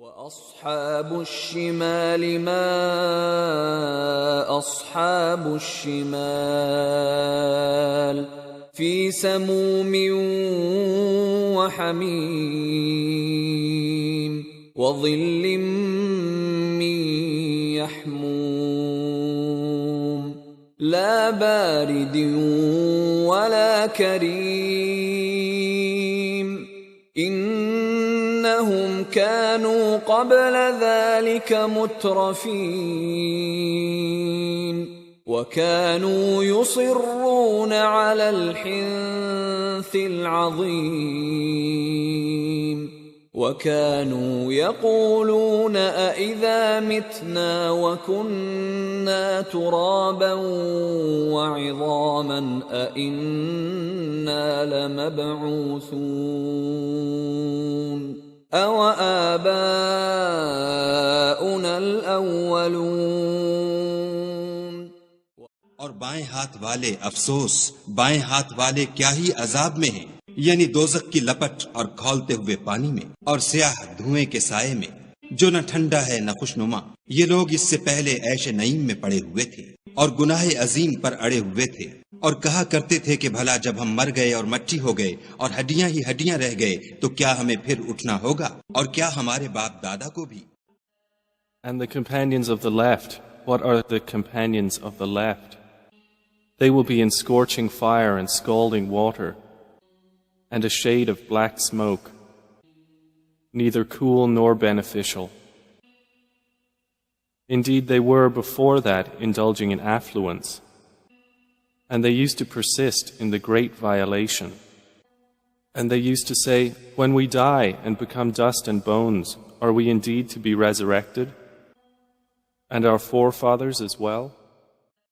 وَأَصْحَابُ الشِّمَالِ مَا أَصْحَابُ الشِّمَالِ فِي سَمُومٍ وَحَمِيمٍ وَظِلٍّ مِّن يَحْمُومٍ لَا بَارِدٍ وَلَا كَرِيمٍ إِنَّهُمْ كَانُوا قَبْلَ ذَلِكَ مُتْرَفِينَ وَكَانُوا يُصِرُّونَ عَلَى الْحِنثِ الْعَظِيمِ وَكَانُوا يَقُولُونَ أَإِذَا مِتْنَا وَكُنَّا تُرَابًا وَعِظَامًا أَإِنَّا لَمَبْعُوثُونَ أَوَآبَاؤُنَا الْأَوَّلُونَ۔ اور بائیں ہاتھ والے افسوس، بائیں ہاتھ والے کیا ہی عذاب میں ہیں، یعنی دوزخ کی لپٹ اور کھولتے ہوئے پانی میں، اور سیاہ دھوئیں کے سائے میں، جو نہ ٹھنڈا ہے نہ خوشنما۔ یہ لوگ اس سے پہلے عیش نعیم میں پڑے ہوئے تھے اور گناہ عظیم پر اڑے ہوئے تھے، اور کہا کرتے تھے کہ بھلا جب ہم مر گئے اور مٹی ہو گئے اور ہڈیاں ہی ہڈیاں رہ گئے تو کیا ہمیں پھر اٹھنا ہوگا، اور کیا ہمارے باپ دادا کو بھی۔ And the companions of the left, what are the companions of the left? They will be in scorching fire and scalding water, and a shade of black smoke, neither cool nor beneficial. Indeed, they were before that indulging in affluence, and they used to persist in the great violation. And they used to say, when we die and become dust and bones, are we indeed to be resurrected? And our forefathers as well?